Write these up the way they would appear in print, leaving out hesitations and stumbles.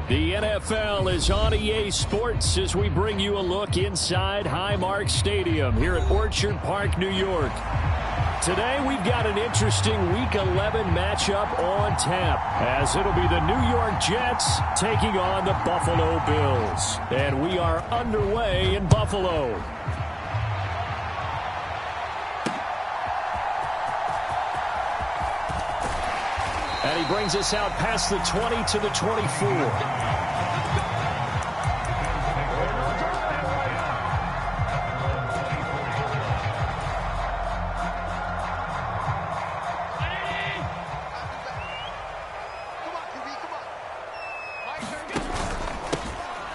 The NFL is on EA Sports as we bring you a look inside Highmark Stadium here at Orchard Park, New York. Today we've got an interesting Week 11 matchup on tap as it'll be the New York Jets taking on the Buffalo Bills. And we are underway in Buffalo. And he brings us out past the 20 to the 24.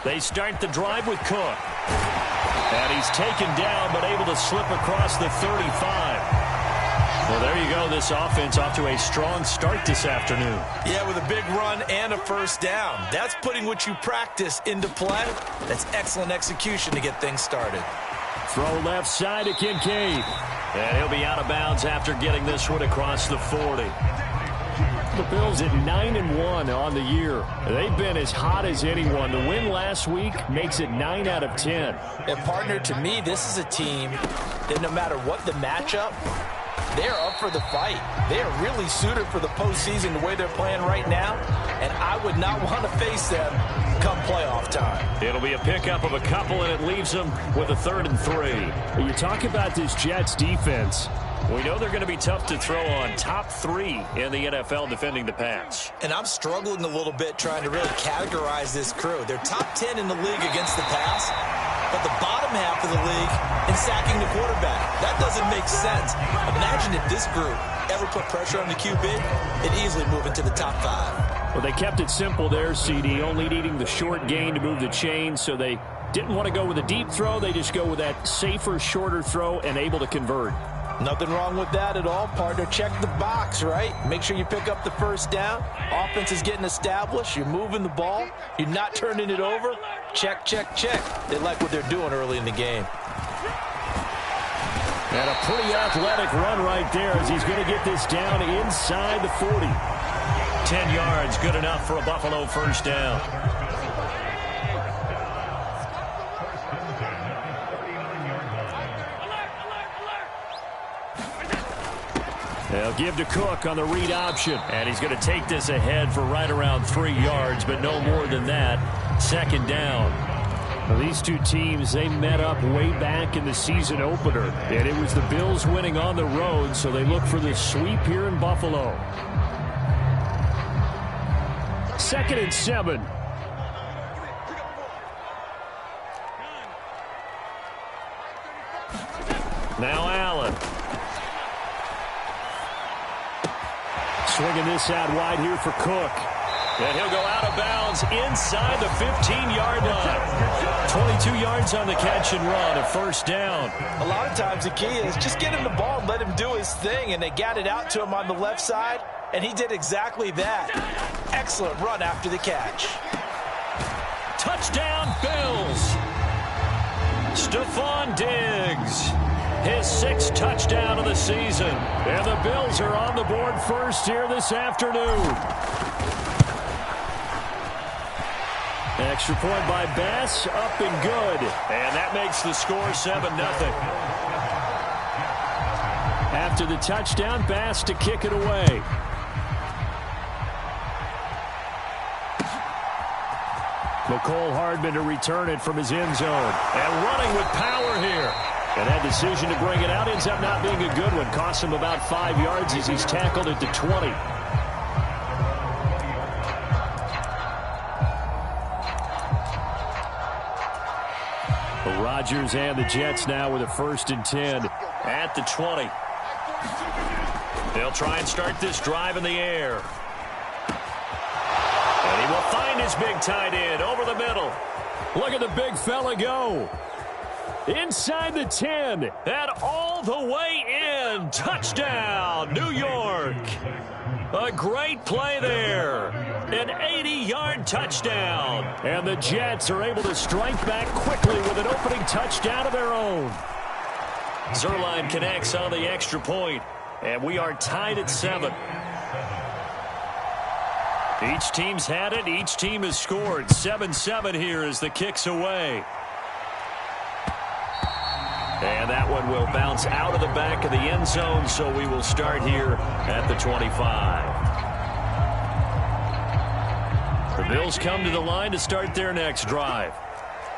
They start the drive with Cook. And he's taken down but able to slip across the 35. Well, there you go. This offense off to a strong start this afternoon. Yeah, with a big run and a first down. That's putting what you practice into play. That's excellent execution to get things started. Throw left side to Kincaid. And he'll be out of bounds after getting this one across the 40. The Bills at 9-1 on the year. They've been as hot as anyone. The win last week makes it 9 out of 10. And partner, to me, this is a team that no matter what the matchup, they're up for the fight. They are really suited for the postseason the way they're playing right now, and I would not want to face them come playoff time. It'll be a pickup of a couple, and it leaves them with a 3rd and 3. When you talk about this Jets defense, we know they're going to be tough to throw on. Top 3 in the NFL defending the pass. And I'm struggling a little bit trying to really categorize this crew. They're top 10 in the league against the pass, but the bottom half of the league in sacking the quarterback. That doesn't make sense. Imagine if this group ever put pressure on the QB, it'd easily move into the top 5. Well, they kept it simple there, CD, only needing the short gain to move the chain, so they didn't want to go with a deep throw. They just go with that safer, shorter throw and able to convert. Nothing wrong with that at all, partner. Check the box, right? Make sure you pick up the first down. Offense is getting established. You're moving the ball. You're not turning it over. Check, check, check. They like what they're doing early in the game. And a pretty athletic run right there as he's going to get this down inside the 40. 10 yards, good enough for a Buffalo first down. They'll give to Cook on the read option. And he's going to take this ahead for right around 3 yards, but no more than that. 2nd down. Well, these two teams, they met up way back in the season opener. And it was the Bills winning on the road, so they look for the sweep here in Buffalo. 2nd and 7. Now Allen. Swinging this out wide here for Cook. And he'll go out of bounds inside the 15-yard line. 22 yards on the catch and run, a first down. A lot of times the key is just get him the ball and let him do his thing, and they got it out to him on the left side, and he did exactly that. Excellent run after the catch. Touchdown, Bills. Stephon Diggs. His 6th touchdown of the season. And the Bills are on the board first here this afternoon. Extra point by Bass, up and good. And that makes the score 7-0. After the touchdown, Bass to kick it away. Mecole Hardman to return it from his end zone. And running with power here. And that decision to bring it out ends up not being a good one. Costs him about 5 yards as he's tackled at the 20. Rodgers and the Jets now with a 1st and 10 at the 20. They'll try and start this drive in the air. And he will find his big tight end over the middle. Look at the big fella go. Inside the 10 and all the way in. Touchdown, New York. A great play there. An 80-yard touchdown. And the Jets are able to strike back quickly with an opening touchdown of their own. Zuerlein connects on the extra point. And we are tied at 7. Each team's had it. Each team has scored. 7-7 here as the kick's away. And that one will bounce out of the back of the end zone, so we will start here at the 25. The Bills come to the line to start their next drive.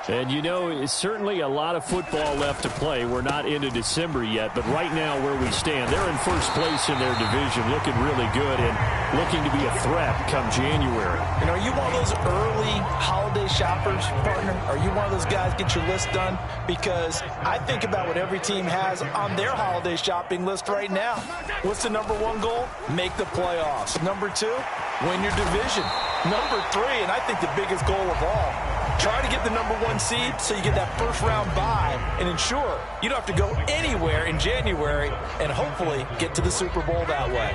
And, you know, it's certainly a lot of football left to play. We're not into December yet, but right now where we stand, they're in first place in their division, looking really good and looking to be a threat come January. You know, are you one of those early holiday shoppers, partner? Are you one of those guys get your list done? Because I think about what every team has on their holiday shopping list right now. What's the number one goal? Make the playoffs. Number two, win your division. Number three, and I think the biggest goal of all, try to get the number one seed so you get that first round bye and ensure you don't have to go anywhere in January and hopefully get to the Super Bowl that way.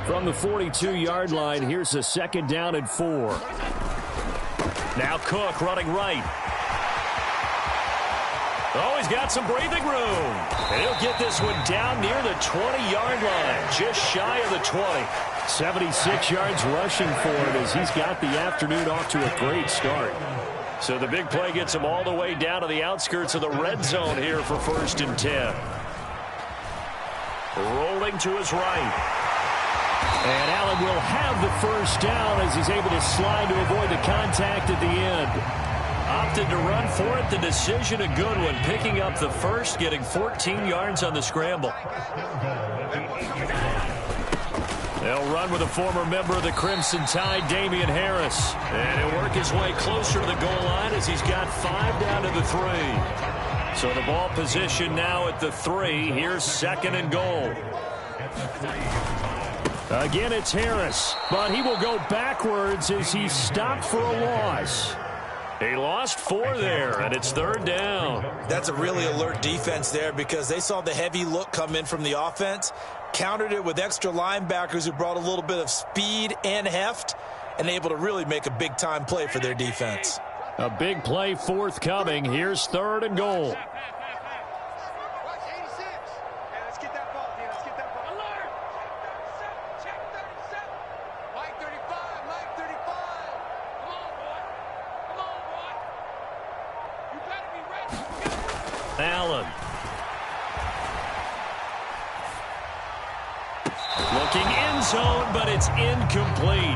From the 42-yard line, here's a 2nd down and 4. Now Cook running right. Oh, he's got some breathing room. And he'll get this one down near the 20-yard line, just shy of the 20. 76 yards rushing for him as he's got the afternoon off to a great start. So the big play gets him all the way down to the outskirts of the red zone here for 1st and 10. Rolling to his right. And Allen will have the first down as he's able to slide to avoid the contact at the end. Opted to run for it. The decision a good one. Picking up the first, getting 14 yards on the scramble. They'll run with a former member of the Crimson Tide, Damian Harris. And he'll work his way closer to the goal line as he's got 5 down to the 3. So the ball position now at the 3. Here's 2nd and goal. Again, it's Harris, but he will go backwards as he's stopped for a loss. He lost 4 there, and it's 3rd down. That's a really alert defense there because they saw the heavy look come in from the offense, countered it with extra linebackers who brought a little bit of speed and heft, and able to really make a big-time play for their defense. A big play forthcoming. Here's 3rd and goal. Allen. Looking end zone, but it's incomplete.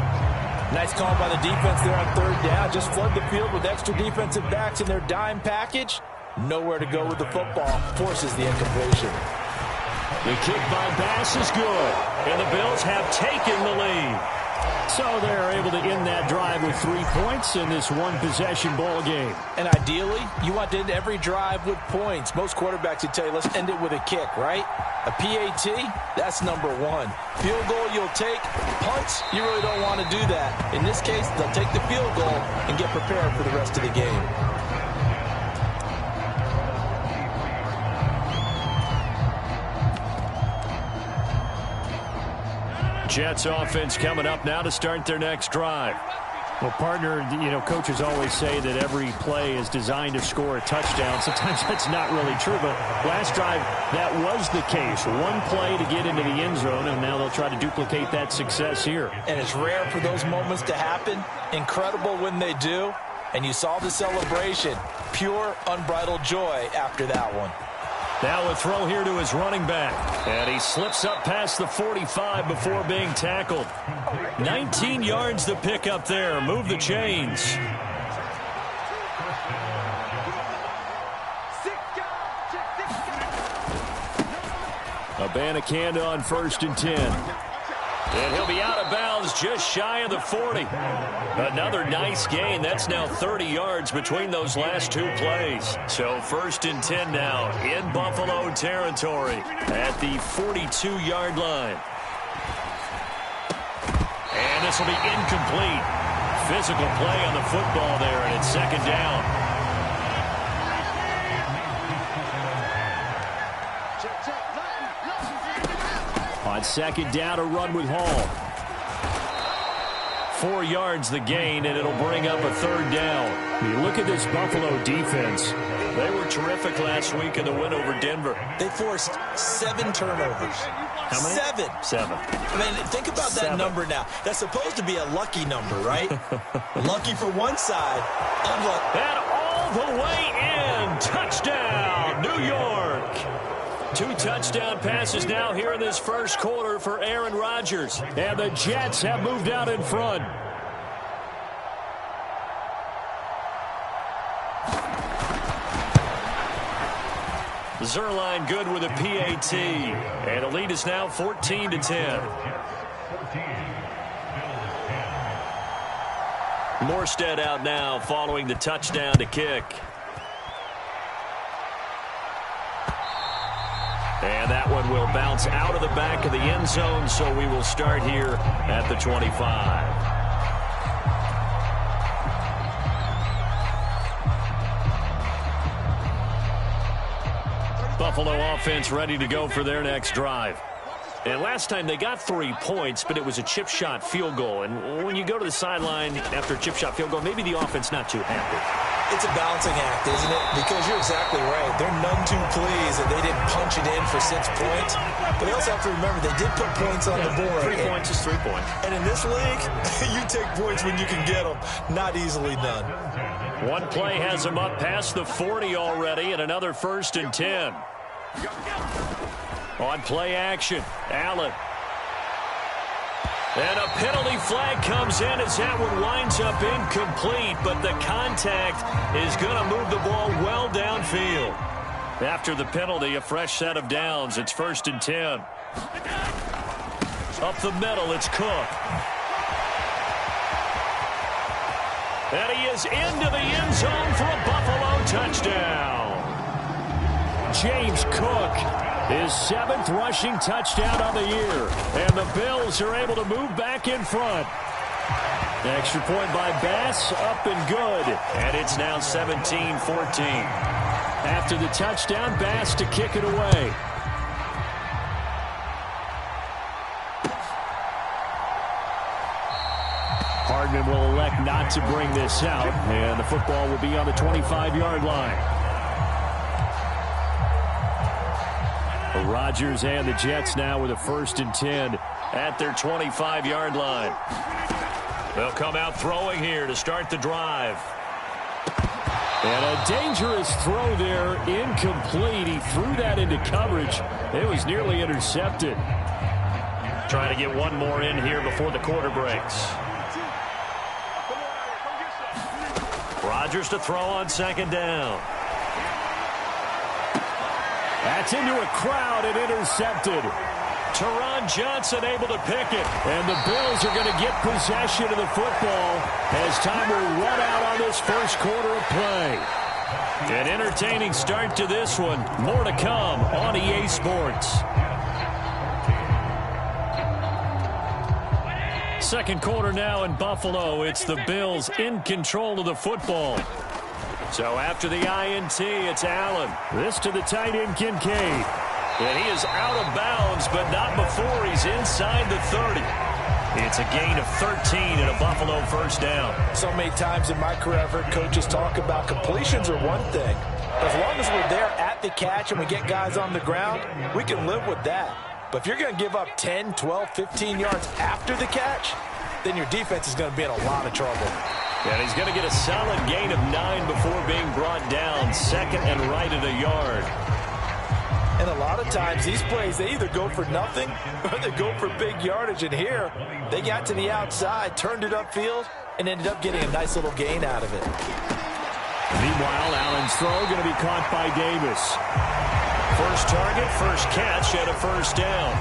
Nice call by the defense there on 3rd down. Just flood the field with extra defensive backs in their dime package. Nowhere to go with the football. Forces the incompletion. The kick by Bass is good, and the Bills have taken the lead. So they're able to end that drive with 3 points in this one-possession ball game. And ideally, you want to end every drive with points. Most quarterbacks would tell you, let's end it with a kick, right? A PAT, that's number 1. Field goal you'll take. Punts, you really don't want to do that. In this case, they'll take the field goal and get prepared for the rest of the game. Jets offense coming up now to start their next drive. Well, partner, you know, coaches always say that every play is designed to score a touchdown. Sometimes that's not really true, but last drive, that was the case. One play to get into the end zone, and now they'll try to duplicate that success here. And it's rare for those moments to happen. Incredible when they do. And you saw the celebration. Pure, unbridled joy after that one. Now a throw here to his running back. And he slips up past the 45 before being tackled. 19 yards to pick up there. Move the chains. Abanikanda on 1st and 10. And he'll be out of bounds just shy of the 40. Another nice gain. That's now 30 yards between those last 2 plays. So 1st and 10 now in Buffalo territory at the 42-yard line. And this will be incomplete. Physical play on the football there, and it's 2nd down. On 2nd down, a run with Hall. 4 yards the gain, and it'll bring up a 3rd down. You look at this Buffalo defense. They were terrific last week in the win over Denver. They forced 7 turnovers. How many? 7. I mean, think about that number now. That's supposed to be a lucky number, right? Lucky for one side, unlucky. And all the way in. Touchdown, New York. 2 touchdown passes now here in this first quarter for Aaron Rodgers. And the Jets have moved out in front. Zuerlein good with a PAT. And the lead is now 14-10. Morstead out now following the touchdown to kick. And that one will bounce out of the back of the end zone, so we will start here at the 25. Buffalo offense ready to go for their next drive. And last time they got 3 points, but it was a chip shot field goal. And when you go to the sideline after a chip shot field goal, maybe the offense not too happy. It's a balancing act, isn't it? Because you're exactly right. They're none too pleased that they didn't punch it in for 6 points. But they also have to remember they did put points on the board. 3 points is 3 points. And in this league, you take points when you can get them. Not easily done. One play has them up past the 40 already, and another 1st and 10. On play action, Allen. And a penalty flag comes in as that one winds up incomplete, but the contact is going to move the ball well downfield. After the penalty, a fresh set of downs. It's 1st and 10. Up the middle, it's Cook. And he is into the end zone for a Buffalo touchdown. James Cook, his 7th rushing touchdown of the year. And the Bills are able to move back in front. Extra point by Bass, up and good. And it's now 17-14. After the touchdown, Bass to kick it away. Hardman will elect not to bring this out, and the football will be on the 25-yard line. Rodgers and the Jets now with a 1st and 10 at their 25-yard line. They'll come out throwing here to start the drive. And a dangerous throw there, incomplete. He threw that into coverage. It was nearly intercepted. Trying to get one more in here before the quarter breaks. Rodgers to throw on 2nd down. That's into a crowd and intercepted. Teron Johnson able to pick it. And the Bills are going to get possession of the football as time will run out on this first quarter of play. An entertaining start to this one. More to come on EA Sports. Second quarter now in Buffalo. It's the Bills in control of the football. So after the INT, it's Allen. This to the tight end, Kincaid. And he is out of bounds, but not before he's inside the 30. It's a gain of 13 and a Buffalo 1st down. So many times in my career, I've heard coaches talk about completions are one thing. As long as we're there at the catch and we get guys on the ground, we can live with that. But if you're going to give up 10, 12, 15 yards after the catch, then your defense is going to be in a lot of trouble. And he's going to get a solid gain of 9 before being brought down. 2nd and right at a yard. And a lot of times these plays, they either go for nothing or they go for big yardage. And here, they got to the outside, turned it upfield, and ended up getting a nice little gain out of it. Meanwhile, Allen's throw going to be caught by Davis. First target, first catch, and a 1st down.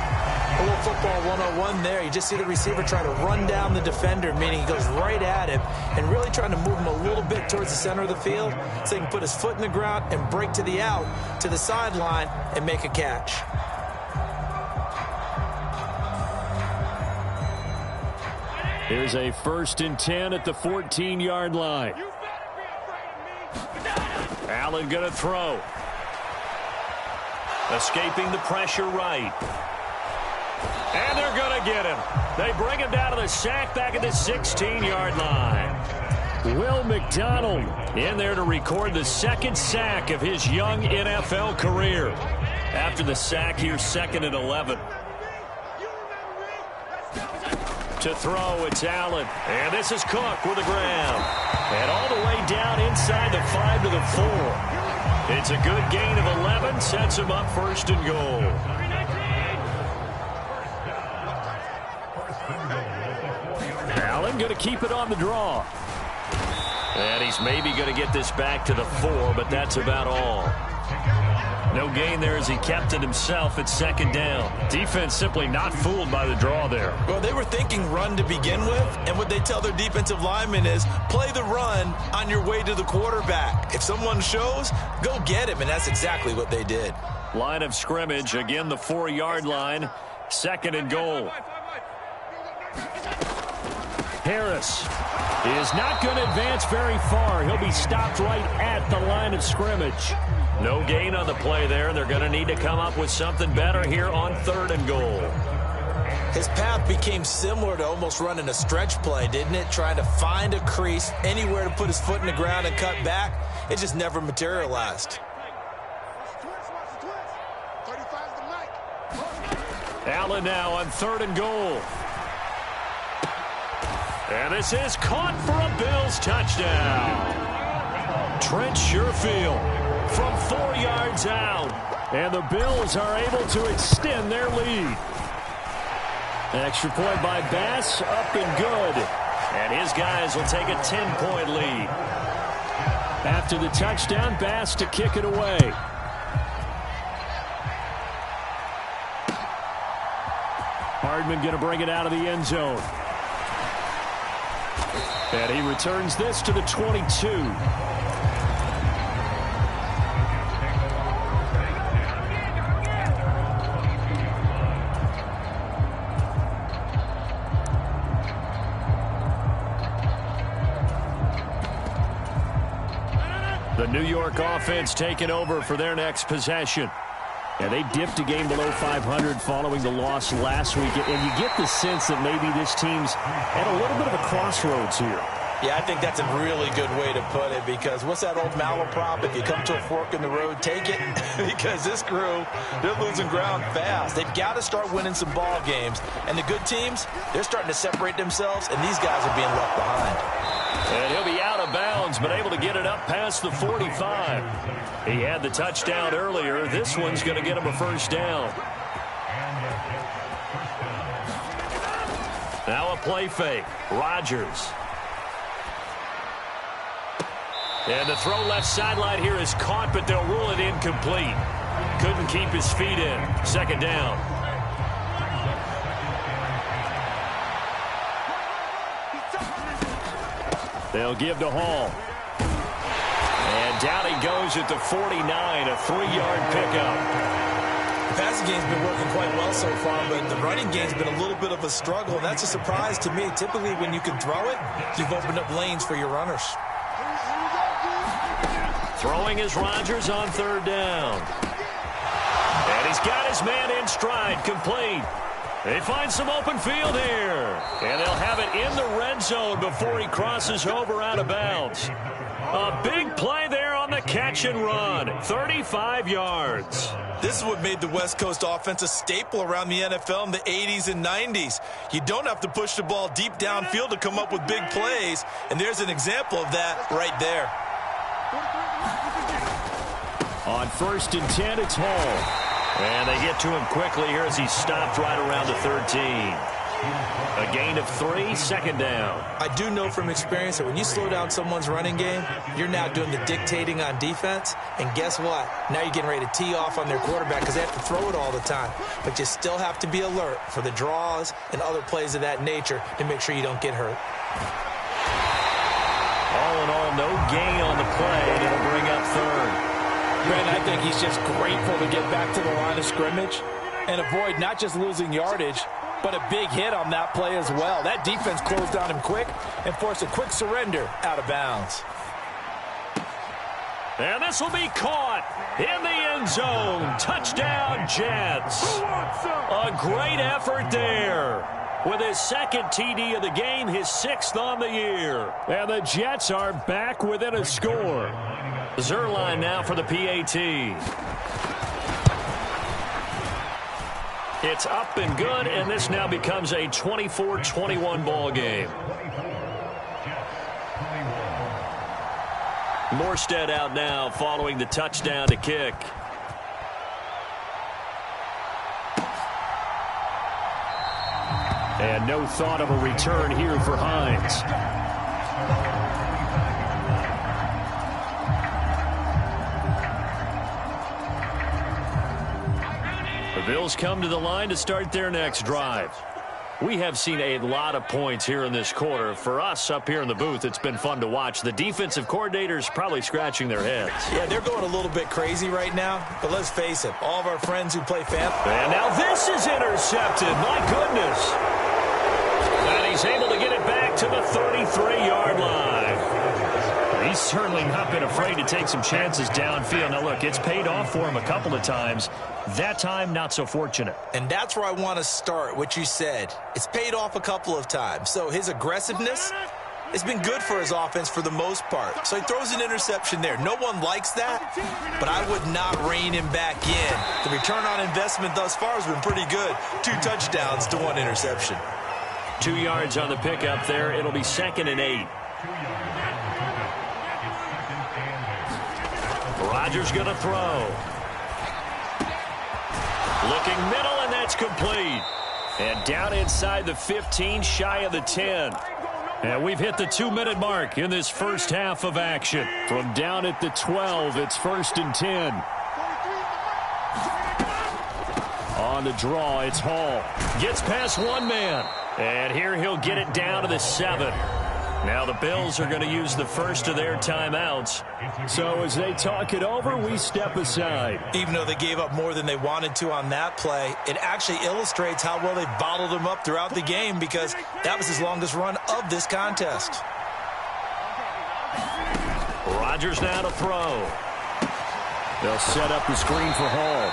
A little football 101 there. You just see the receiver try to run down the defender, meaning he goes right at him and really trying to move him a little bit towards the center of the field so he can put his foot in the ground and break to the out, to the sideline, and make a catch. Here's a 1st and 10 at the 14-yard line. Allen going to throw. Escaping the pressure right. And they're going to get him. They bring him down to the sack back at the 16-yard line. Will McDonald in there to record the second sack of his young NFL career. After the sack here, 2nd and 11. To throw, it's Allen. And this is Cook with the ground. And all the way down inside the 5 to the 4. It's a good gain of 11. Sets him up 1st and goal. Allen going to keep it on the draw. And he's maybe going to get this back to the 4, but that's about all. No gain there as he kept it himself at 2nd down. Defense simply not fooled by the draw there. Well, they were thinking run to begin with, and what they tell their defensive linemen is play the run on your way to the quarterback. If someone shows, go get him, and that's exactly what they did. Line of scrimmage, again the 4-yard line, 2nd and goal. Harris is not going to advance very far. He'll be stopped right at the line of scrimmage. No gain on the play there. They're going to need to come up with something better here on 3rd and goal. His path became similar to almost running a stretch play, didn't it? Trying to find a crease, anywhere to put his foot in the ground and cut back. It just never materialized. Allen now on 3rd and goal. And this is caught for a Bills touchdown. Trent Sherfield from 4 yards out. And the Bills are able to extend their lead. An extra point by Bass, up and good. And his guys will take a 10-point lead. After the touchdown, Bass to kick it away. Hardman going to bring it out of the end zone. And he returns this to the 22. The New York offense taking over for their next possession. And they dipped a game below 500 following the loss last week. And you get the sense that maybe this team's at a little bit of a crossroads here. Yeah, I think that's a really good way to put it, because what's that old malaprop? If you come to a fork in the road, take it. Because this crew, they're losing ground fast. They've got to start winning some ball games. And the good teams, they're starting to separate themselves, and these guys are being left behind. And he'll be out of bounds, but able to get it up past the 45. He had the touchdown earlier. This one's going to get him a 1st down. Now a play fake. Rodgers. And the throw left sideline here is caught, but they'll rule it incomplete. Couldn't keep his feet in. 2nd down. They'll give to Hall. And down he goes at the 49, a 3-yard pickup. The passing game's been working quite well so far, but the running game's been a little bit of a struggle. And that's a surprise to me. Typically, when you can throw it, you've opened up lanes for your runners. Throwing is Rodgers on 3rd down. And he's got his man in stride, complete. They find some open field here. And they'll have it in the red zone before he crosses over out of bounds. A big play there on the catch and run. 35 yards. This is what made the West Coast offense a staple around the NFL in the 80s and 90s. You don't have to push the ball deep downfield to come up with big plays. And there's an example of that right there. On 1st and 10, it's Hall. And they get to him quickly here as he's stopped right around the 13. A gain of 3, 2nd down. I do know from experience that when you slow down someone's running game, you're now doing the dictating on defense. And guess what? Now you're getting ready to tee off on their quarterback because they have to throw it all the time. But you still have to be alert for the draws and other plays of that nature to make sure you don't get hurt. All in all, no gain on the play, and it'll bring up 3rd. Brent, I think he's just grateful to get back to the line of scrimmage and avoid not just losing yardage, but a big hit on that play as well. That defense closed on him quick and forced a quick surrender out of bounds. And this will be caught in the end zone. Touchdown, Jets. A great effort there. with his second TD of the game, his 6th on the year. And the Jets are back within a score. Zuerlein now for the PAT. It's up and good, and this now becomes a 24-21 ball game. Morstead out now following the touchdown to kick. And no thought of a return here for Hines. The Bills come to the line to start their next drive. We have seen a lot of points here in this quarter. For us up here in the booth, it's been fun to watch. The defensive coordinators probably scratching their heads. Yeah, they're going a little bit crazy right now. But let's face it, all of our friends who play fantasy. And now this is intercepted. My goodness. And he's able to get it back to the 33-yard line. He's certainly not been afraid to take some chances downfield. Now, look, it's paid off for him a couple of times. That time, not so fortunate. And that's where I want to start, what you said. It's paid off a couple of times. So his aggressiveness has been good for his offense for the most part. So he throws an interception there. No one likes that, but I would not rein him back in. The return on investment thus far has been pretty good. 2 touchdowns to 1 interception. 2 yards on the pickup there. It'll be 2nd and 8. Rodgers going to throw. Looking middle, and that's complete. And down inside the 15, shy of the 10. And we've hit the 2-minute mark in this first half of action. From down at the 12, it's 1st and 10. On the draw, it's Hall. Gets past one man. And here he'll get it down to the 7. Now the Bills are going to use the first of their timeouts. So as they talk it over, we step aside. Even though they gave up more than they wanted to on that play, it actually illustrates how well they bottled them up throughout the game, because that was his longest run of this contest. Rodgers now to throw. They'll set up the screen for Hall.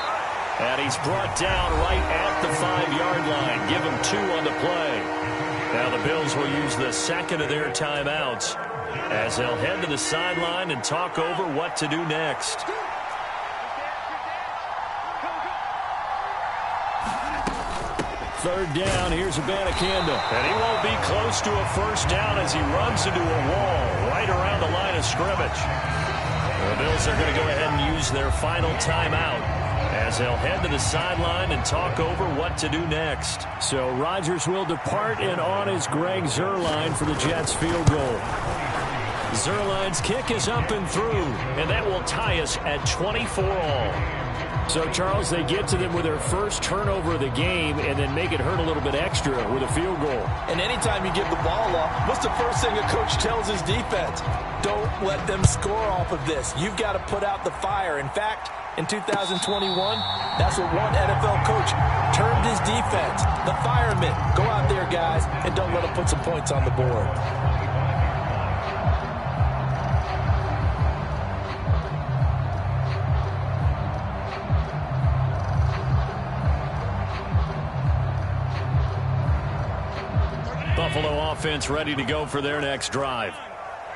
And he's brought down right at the 5-yard line. Give him 2 on the play. Now the Bills will use the second of their timeouts as they'll head to the sideline and talk over what to do next. Third down, here's Abanikanda. And he won't be close to a first down as he runs into a wall right around the line of scrimmage. The Bills are going to go ahead and use their final timeout as they'll head to the sideline and talk over what to do next. So Rodgers will depart, and on is Greg Zuerlein for the Jets field goal. Zuerlein's kick is up and through, and that will tie us at 24 all. So, Charles, they get to them with their first turnover of the game and then make it hurt a little bit extra with a field goal. And anytime you give the ball up, what's the first thing a coach tells his defense? Don't let them score off of this. You've got to put out the fire. In fact, in 2021, that's what one NFL coach termed his defense. The firemen. Go out there, guys, and don't let them put some points on the board. Buffalo offense ready to go for their next drive.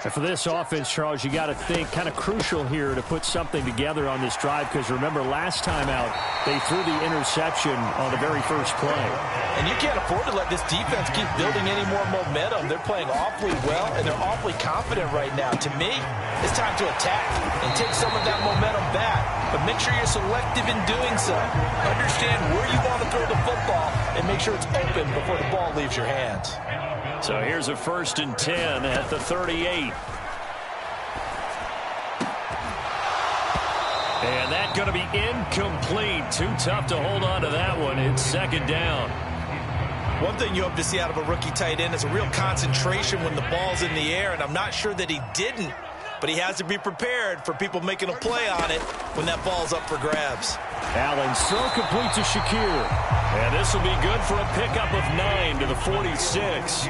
And for this offense, Charles, you got to think kind of crucial here to put something together on this drive, because remember last time out they threw the interception on the very first play. And you can't afford to let this defense keep building any more momentum. They're playing awfully well, and they're awfully confident right now. To me, it's time to attack and take some of that momentum back. But make sure you're selective in doing so. Understand where you want to throw the football and make sure it's open before the ball leaves your hands. So here's a 1st and 10 at the 38. And that's going to be incomplete. Too tough to hold on to that one. It's 2nd down. One thing you hope to see out of a rookie tight end is a real concentration when the ball's in the air, and I'm not sure that he didn't, but he has to be prepared for people making a play on it when that ball's up for grabs. Allen's throw complete to Shakir. And this will be good for a pickup of 9 to the 46.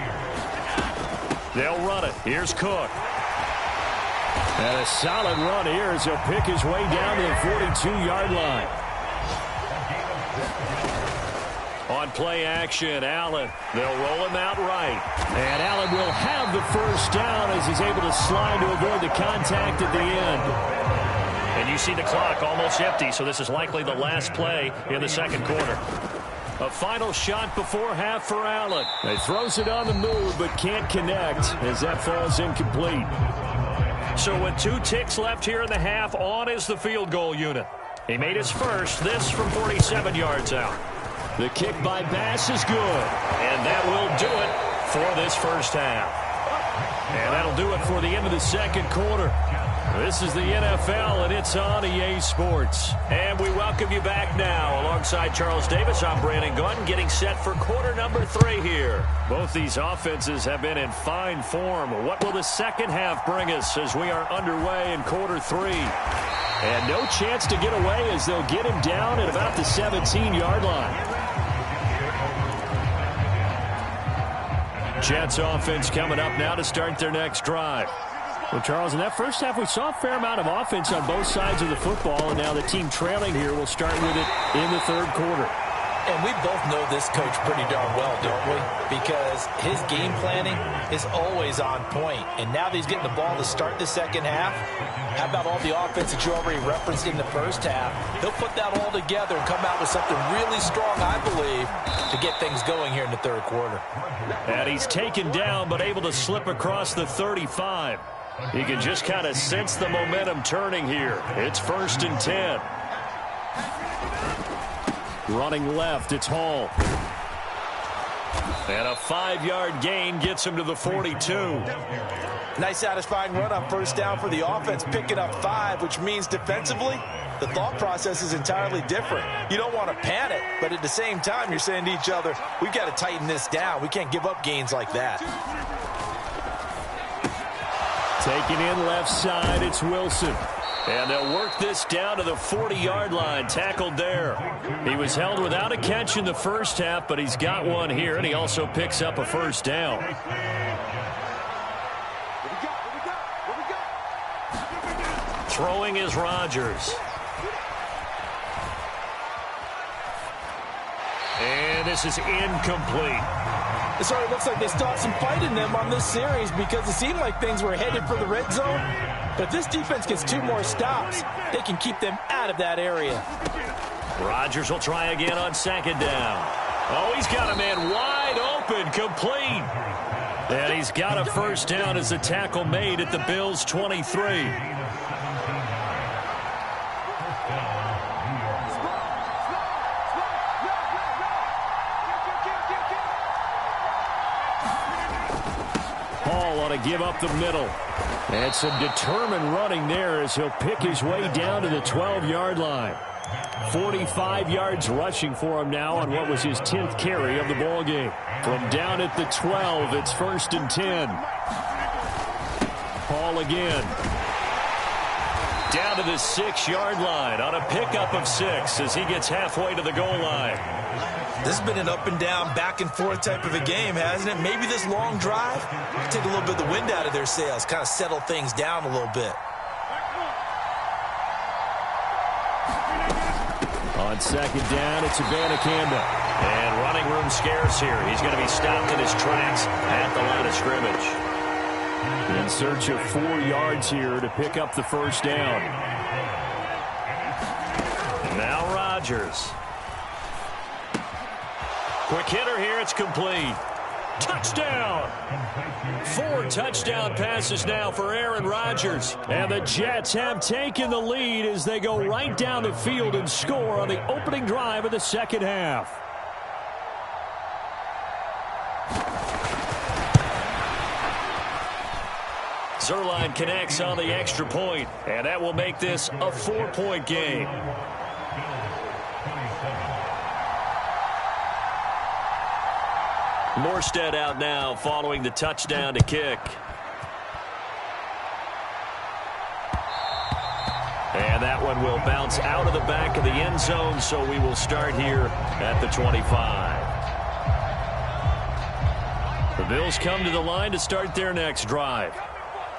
They'll run it. Here's Cook. And a solid run here as he'll pick his way down to the 42-yard line. On play action, Allen. They'll roll him out right. And Allen will have the first down as he's able to slide to avoid the contact at the end. And you see the clock almost empty, so this is likely the last play in the second quarter. A final shot before half for Allen. He throws it on the move but can't connect as that falls incomplete. So with 2 ticks left here in the half, on is the field goal unit. He made his first, this from 47 yards out. The kick by Bass is good. And that will do it for this first half. And that'll do it for the end of the second quarter. This is the NFL, and it's on EA Sports. And we welcome you back now. Alongside Charles Davis, I'm Brandon Gunn, getting set for quarter number 3 here. Both these offenses have been in fine form. What will the second half bring us as we are underway in quarter 3? And no chance to get away as they'll get him down at about the 17-yard line. Jets offense coming up now to start their next drive. Well, Charles, in that first half, we saw a fair amount of offense on both sides of the football, and now the team trailing here will start with it in the third quarter. And we both know this coach pretty darn well, don't we? Because his game planning is always on point. And now that he's getting the ball to start the second half, how about all the offense that you already referenced in the first half? He'll put that all together and come out with something really strong, I believe, to get things going here in the third quarter. And he's taken down but able to slip across the 35. He can just kind of sense the momentum turning here. It's 1st and 10. Running left, it's Hall. And a 5-yard gain gets him to the 42. Nice satisfying run on first down for the offense, picking up 5, which means defensively, the thought process is entirely different. You don't want to panic, but at the same time, you're saying to each other, we've got to tighten this down. We can't give up gains like that. Taking in left side, it's Wilson. And they'll work this down to the 40-yard line, tackled there. He was held without a catch in the first half, but he's got one here, and he also picks up a first down. Throwing is Rodgers. And this is incomplete. So it looks like they still have some fight in them on this series because it seemed like things were headed for the red zone. But if this defense gets 2 more stops, they can keep them out of that area. Rodgers will try again on second down. Oh, he's got a man wide open, complete. And he's got a first down as the tackle made at the Bills' 23. Give up the middle. And some determined running there as he'll pick his way down to the 12-yard line. 45 yards rushing for him now on what was his 10th carry of the ball game. From down at the 12, it's 1st and 10. Hall again. Down to the 6-yard line on a pickup of 6 as he gets halfway to the goal line. This has been an up-and-down, back-and-forth type of a game, hasn't it? Maybe this long drive take a little bit of the wind out of their sails, kind of settle things down a little bit. On second down, it's Abanikanda. And running room scarce here. He's going to be stopped in his tracks at the line of scrimmage. In search of 4 yards here to pick up the first down. Now Rodgers. Quick hitter here, it's complete. Touchdown! 4 touchdown passes now for Aaron Rodgers. And the Jets have taken the lead as they go right down the field and score on the opening drive of the second half. Zuerlein connects on the extra point, and that will make this a 4-point game. Morstead out now following the touchdown to kick. And that one will bounce out of the back of the end zone, so we will start here at the 25. The Bills come to the line to start their next drive.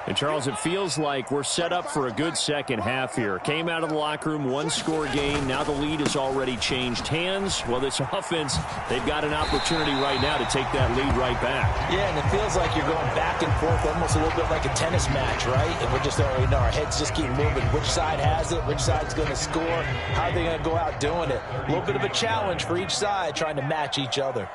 And, Charles, it feels like we're set up for a good second half here. Came out of the locker room, one-score game. Now the lead has already changed hands. Well, this offense, they've got an opportunity right now to take that lead right back. Yeah, and it feels like you're going back and forth almost a little bit like a tennis match, right? And we're just already know our heads just keep moving. Which side has it? Which side's going to score? How are they going to go out doing it? A little bit of a challenge for each side trying to match each other.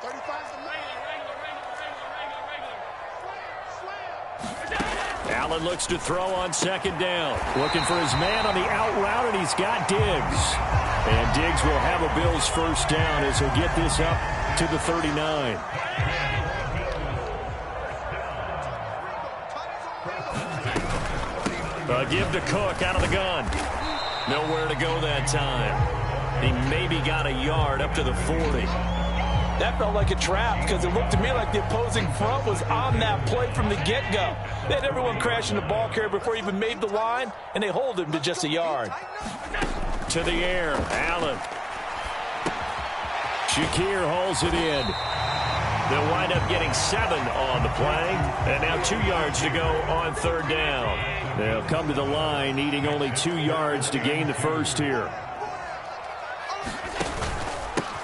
Allen looks to throw on second down. Looking for his man on the out route, and he's got Diggs. And Diggs will have a Bills first down as he'll get this up to the 39. A give to Cook out of the gun. Nowhere to go that time. He maybe got a yard up to the 40. That felt like a trap because it looked to me like the opposing front was on that play from the get-go. They had everyone crashing the ball carrier before he even made the line, and they hold him to just a yard. To the air, Allen. Shakir holds it in. They'll wind up getting 7 on the play, and now 2 yards to go on third down. They'll come to the line needing only 2 yards to gain the first here.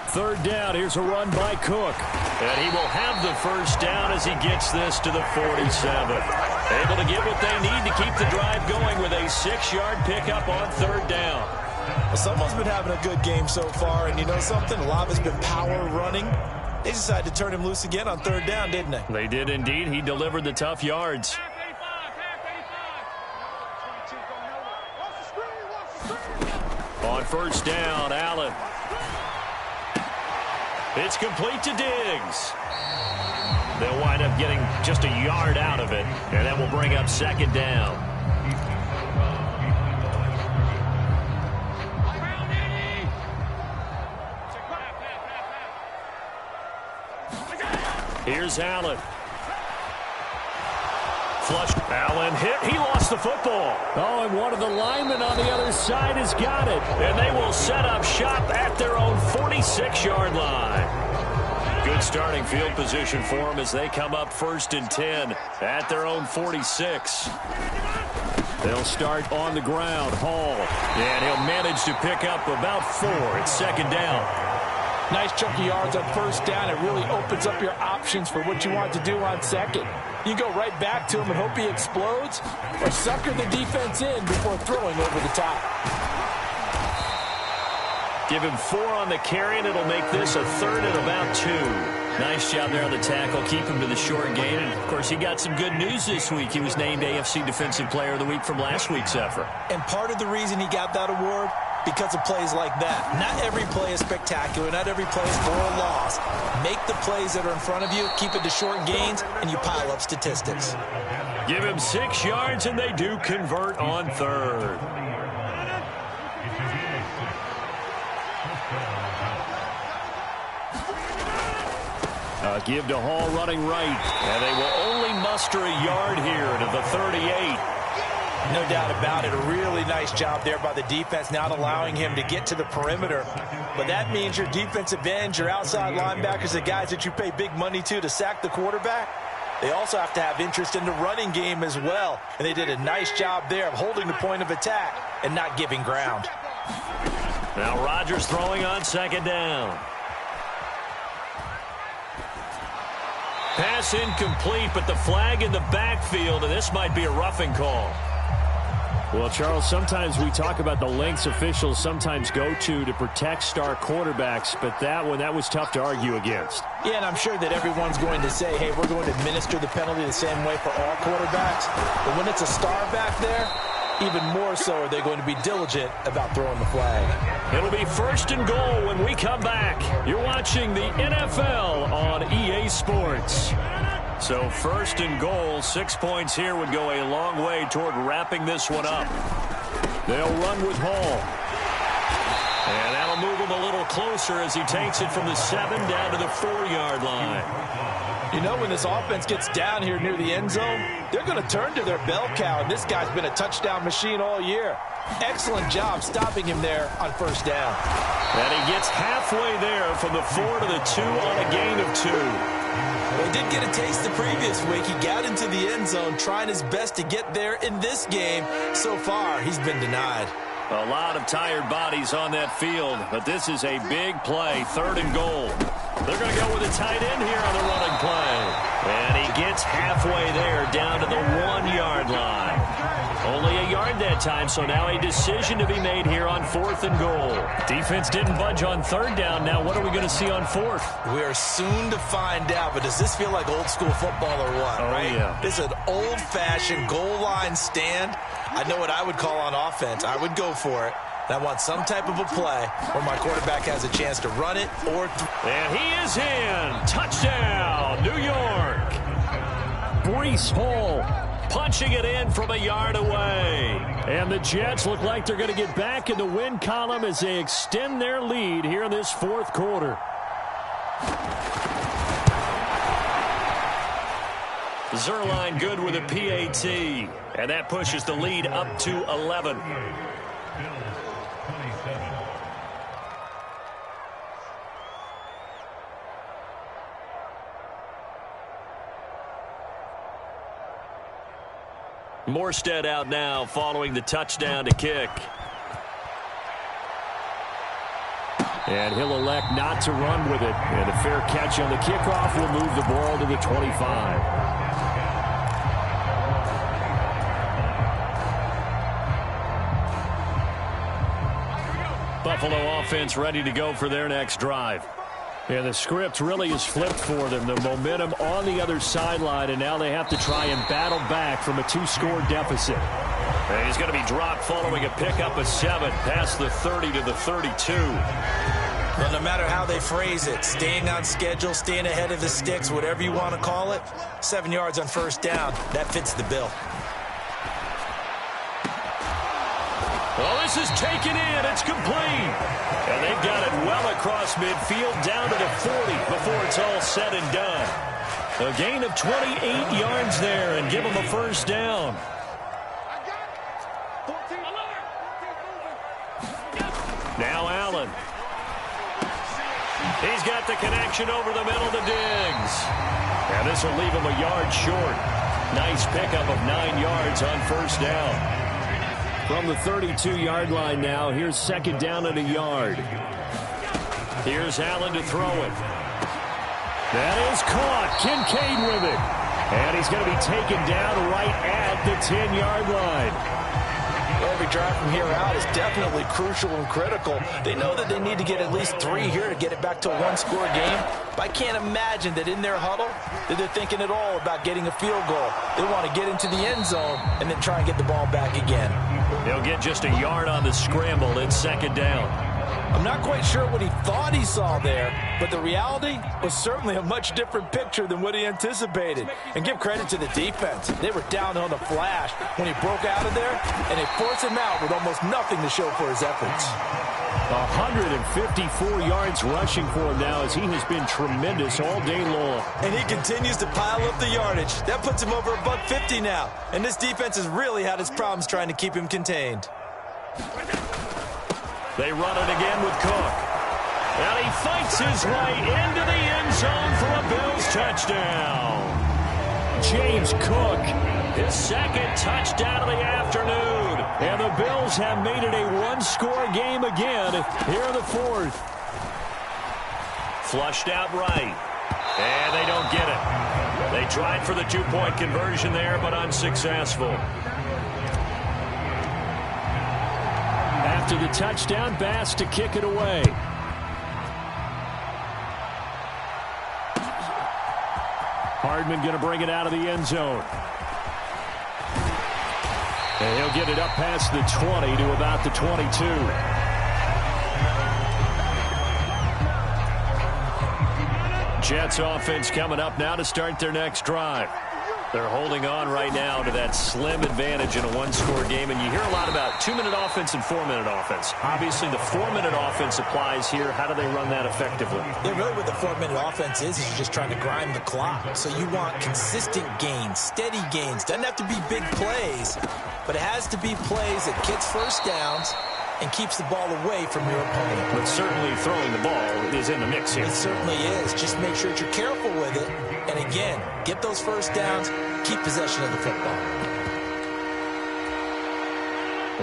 Third down, here's a run by Cook. And he will have the first down as he gets this to the 47. Able to get what they need to keep the drive going with a 6-yard pickup on third down. Well, someone's been having a good game so far, and you know something? A lot of it's been power running. They decided to turn him loose again on third down, didn't they? They did indeed. He delivered the tough yards. On first down, Allen. It's complete to Diggs. They'll wind up getting just a yard out of it, and that will bring up second down. Here's Allen. Flushed. Allen hit. He lost the football. Oh, and one of the linemen on the other side has got it. And they will set up shop at their own 46-yard line. Good starting field position for them as they come up 1st and 10 at their own 46. They'll start on the ground. Hall. And he'll manage to pick up about 4. It's second down. Nice chunky yards on first down. It really opens up your options for what you want to do on second. You go right back to him and hope he explodes, or sucker the defense in before throwing over the top. Give him 4 on the carry, and it'll make this a 3rd and about 2. Nice job there on the tackle. Keep him to the short game. And, of course, he got some good news this week. He was named AFC Defensive Player of the Week from last week's effort. And part of the reason he got that award, because of plays like that. Not every play is spectacular. Not every play is for a loss. Make the plays that are in front of you, keep it to short gains, and you pile up statistics. Give him 6 yards, and they do convert on third. Give to Hall running right. And they will only muster a yard here to the 38. No doubt about it. A really nice job there by the defense, not allowing him to get to the perimeter. But that means your defensive ends, your outside linebackers, the guys that you pay big money to sack the quarterback, they also have to have interest in the running game as well. And they did a nice job there of holding the point of attack and not giving ground. Now Rodgers throwing on second down. Pass incomplete, but the flag in the backfield, and this might be a roughing call. Well, Charles, sometimes we talk about the lengths officials sometimes go to protect star quarterbacks, but that one, that was tough to argue against. Yeah, and I'm sure that everyone's going to say, hey, we're going to administer the penalty the same way for all quarterbacks. But when it's a star back there, even more so are they going to be diligent about throwing the flag. It'll be 1st and goal when we come back. You're watching the NFL on EA Sports. So 1st and goal, 6 points here would go a long way toward wrapping this one up. They'll run with Hall. And that'll move them a little closer as he takes it from the 7 down to the 4-yard line. You know, when this offense gets down here near the end zone, they're going to turn to their bell cow, and this guy's been a touchdown machine all year. Excellent job stopping him there on first down. And he gets halfway there from the 4 to the 2 on a gain of 2. Well, he did get a taste the previous week. He got into the end zone trying his best to get there in this game. So far, he's been denied. A lot of tired bodies on that field, but this is a big play, 3rd and goal. They're going to go with a tight end here on the running play. And he gets halfway there down to the 1-yard line. Only a yard that time, so now a decision to be made here on 4th and goal. Defense didn't budge on 3rd down. Now what are we going to see on 4th? We are soon to find out, but does this feel like old school football or what, right? Yeah. This is an old-fashioned goal line stand. I know what I would call on offense. I would go for it. And I want some type of a play where my quarterback has a chance to run it or... And he is in. Touchdown, New York. Breece Hall punching it in from a yard away. And the Jets look like they're going to get back in the win column as they extend their lead here in this 4th quarter. Zuerlein good with a PAT. And that pushes the lead up to 11. Morstead out now following the touchdown to kick. And he'll elect not to run with it. And a fair catch on the kickoff will move the ball to the 25. Buffalo offense ready to go for their next drive. Yeah, the script really is flipped for them. The momentum on the other sideline, and now they have to try and battle back from a 2-score deficit. And he's going to be dropped following a pickup of 7 past the 30 to the 32. Well, no matter how they phrase it, staying on schedule, staying ahead of the sticks, whatever you want to call it, 7 yards on first down, that fits the bill. Well, this is taken in. It's complete. And they've got it well across midfield down to the 40 before it's all said and done. A gain of 28 yards there and give them a first down. Now Allen. He's got the connection over the middle to Diggs. And this will leave him a yard short. Nice pickup of 9 yards on first down. From the 32-yard line now, here's 2nd down and a yard. Here's Allen to throw it. That is caught. Kincaid with it. And he's going to be taken down right at the 10-yard line. Well, every drive from here out is definitely crucial and critical. They know that they need to get at least 3 here to get it back to a 1-score game. But I can't imagine that in their huddle that they're thinking at all about getting a field goal. They want to get into the end zone and then try and get the ball back again. He'll get just a yard on the scramble. It's 2nd down. I'm not quite sure what he thought he saw there, but the reality was certainly a much different picture than what he anticipated. And give credit to the defense. They were down on the flash when he broke out of there, and they forced him out with almost nothing to show for his efforts. 154 yards rushing for him now as he has been tremendous all day long. And he continues to pile up the yardage. That puts him over $150 now. And this defense has really had its problems trying to keep him contained. They run it again with Cook. And he fights his way into the end zone for a Bills touchdown. James Cook, his 2nd touchdown of the afternoon. And the Bills have made it a 1-score game again here in the 4th. Flushed out right. And they don't get it. They tried for the 2-point conversion there, but unsuccessful. After the touchdown, Bass to kick it away. Hardman going to bring it out of the end zone. And he'll get it up past the 20 to about the 22. Jets offense coming up now to start their next drive. They're holding on right now to that slim advantage in a one-score game, and you hear a lot about 2-minute offense and 4-minute offense. Obviously, the 4-minute offense applies here. How do they run that effectively? Yeah, really what the 4-minute offense is you're just trying to grind the clock. So you want consistent gains, steady gains. Doesn't have to be big plays, but it has to be plays that gets first downs and keeps the ball away from your opponent. But certainly throwing the ball is in the mix here. It certainly is. Just make sure that you're careful with it. And again, get those first downs, keep possession of the football.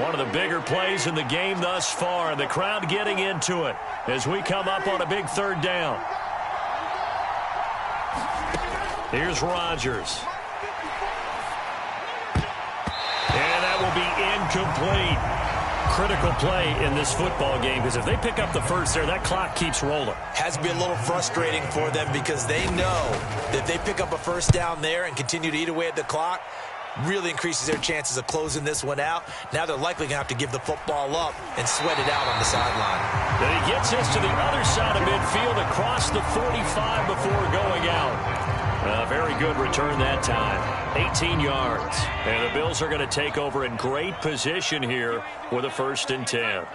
One of the bigger plays in the game thus far. The crowd getting into it as we come up on a big third down. Here's Rodgers. And that will be incomplete. Critical play in this football game, because if they pick up the first there, that clock keeps rolling. Has to be a little frustrating for them because they know that if they pick up a first down there and continue to eat away at the clock, really increases their chances of closing this one out. Now they're likely going to have to give the football up and sweat it out on the sideline. And he gets this to the other side of midfield across the 45 before going out. Very good return that time. 18 yards. And the Bills are going to take over in great position here with a 1st and 10.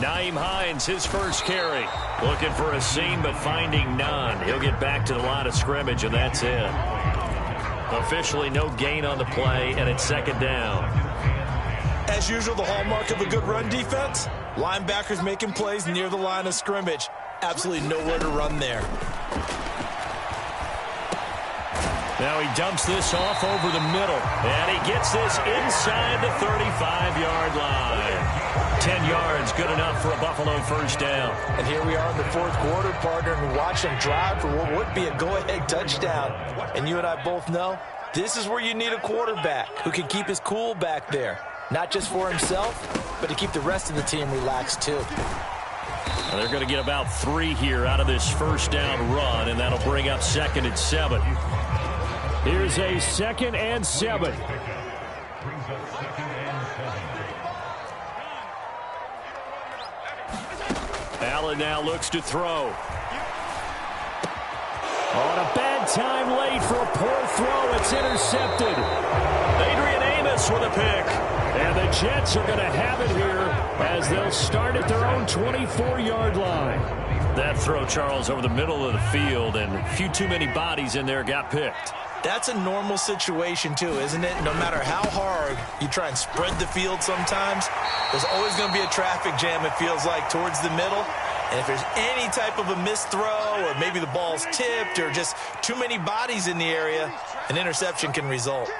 Nyheim Hines, his first carry. Looking for a seam, but finding none. He'll get back to the line of scrimmage, and that's it. Officially no gain on the play, and it's 2nd down. As usual, the hallmark of a good run defense, linebackers making plays near the line of scrimmage. Absolutely nowhere to run there. Now he dumps this off over the middle, and he gets this inside the 35-yard line. 10 yards, good enough for a Buffalo 1st down. And here we are in the 4th quarter, partner, and watch them drive for what would be a go-ahead touchdown. And you and I both know this is where you need a quarterback who can keep his cool back there, not just for himself, but to keep the rest of the team relaxed too. Well, they're going to get about 3 here out of this 1st down run, and that'll bring up 2nd and 7. Here's a 2nd and 7. Allen now looks to throw. On a bad time late for a poor throw. It's intercepted. Adrian Amos with a pick. And the Jets are going to have it here as they'll start at their own 24-yard line. That throw, Charles, over the middle of the field, and a few too many bodies in there got picked. That's a normal situation, too, isn't it? No matter how hard you try and spread the field sometimes, there's always going to be a traffic jam, it feels like, towards the middle. And if there's any type of a missed throw or maybe the ball's tipped or just too many bodies in the area, an interception can result.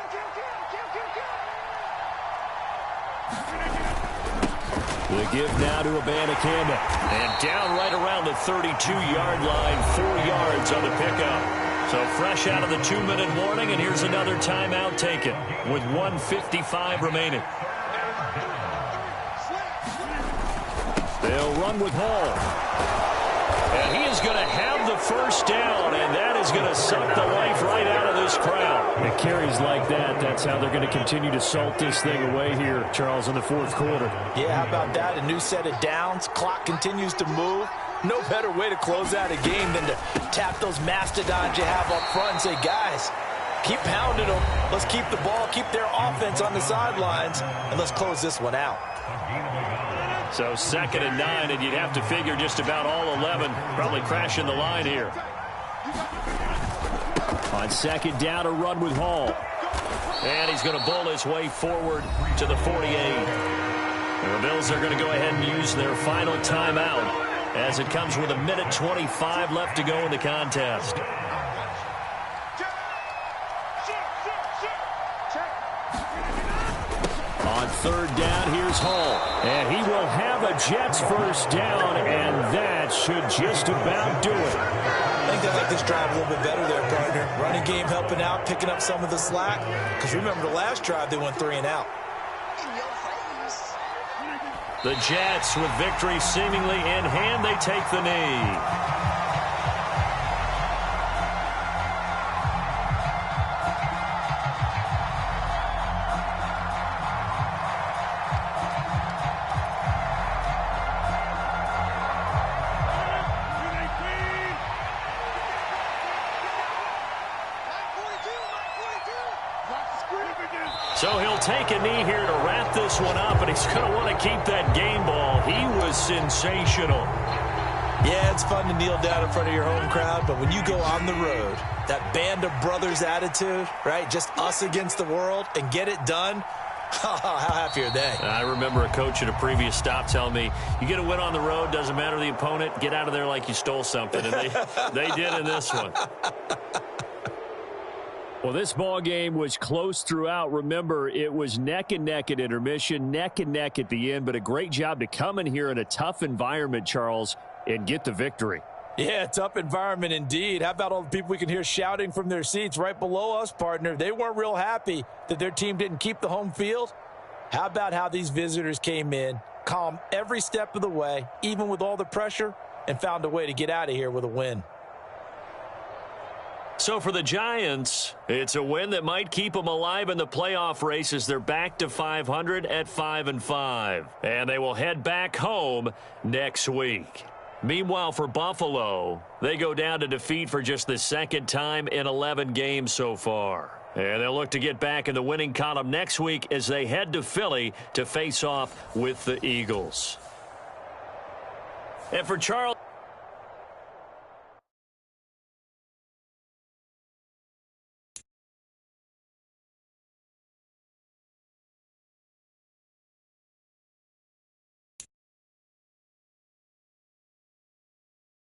The give now to Abanikanda. And down right around the 32-yard line, 4 yards on the pickup. So fresh out of the 2-minute warning, and here's another timeout taken with 1:55 remaining. They'll run with Hall. And he is going to have the 1st down, and that is going to suck the life right out of this crowd. It carries like that. That's how they're going to continue to salt this thing away here, Charles, in the 4th quarter. Yeah, how about that? A new set of downs. Clock continues to move. No better way to close out a game than to tap those mastodons you have up front and say, guys, keep pounding them. Let's keep the ball, keep their offense on the sidelines, and let's close this one out. So 2nd and 9, and you'd have to figure just about all 11 probably crashing the line here. On 2nd down, a run with Hall. And he's going to bull his way forward to the 48. And the Bills are going to go ahead and use their final timeout as it comes with 1:25 left to go in the contest. On 3rd down, here's Hall. And he will have a Jets 1st down, and that should just about do it. I think they like this drive a little bit better there, partner. Running game helping out, picking up some of the slack. Because remember, the last drive, they went 3 and out. The Jets, with victory seemingly in hand, they take the knee. So he'll take a knee here to wrap this one up, and he's going to want to keep that game ball. He was sensational. Yeah, it's fun to kneel down in front of your home crowd, but when you go on the road, that band of brothers attitude, right, just us against the world, and get it done, how happy are they? I remember a coach at a previous stop telling me, you get a win on the road, doesn't matter the opponent, get out of there like you stole something, and they did in this one. Well, this ball game was close throughout. Remember, it was neck and neck at intermission, neck and neck at the end, but a great job to come in here in a tough environment, Charles, and get the victory. Yeah, tough environment indeed. How about all the people we can hear shouting from their seats right below us, partner? They weren't real happy that their team didn't keep the home field. How about how these visitors came in, calm every step of the way, even with all the pressure, and found a way to get out of here with a win. So for the Giants, it's a win that might keep them alive in the playoff race as they're back to 500 at 5-5. And they will head back home next week. Meanwhile, for Buffalo, they go down to defeat for just the second time in 11 games so far. And they'll look to get back in the winning column next week as they head to Philly to face off with the Eagles. And for Charles...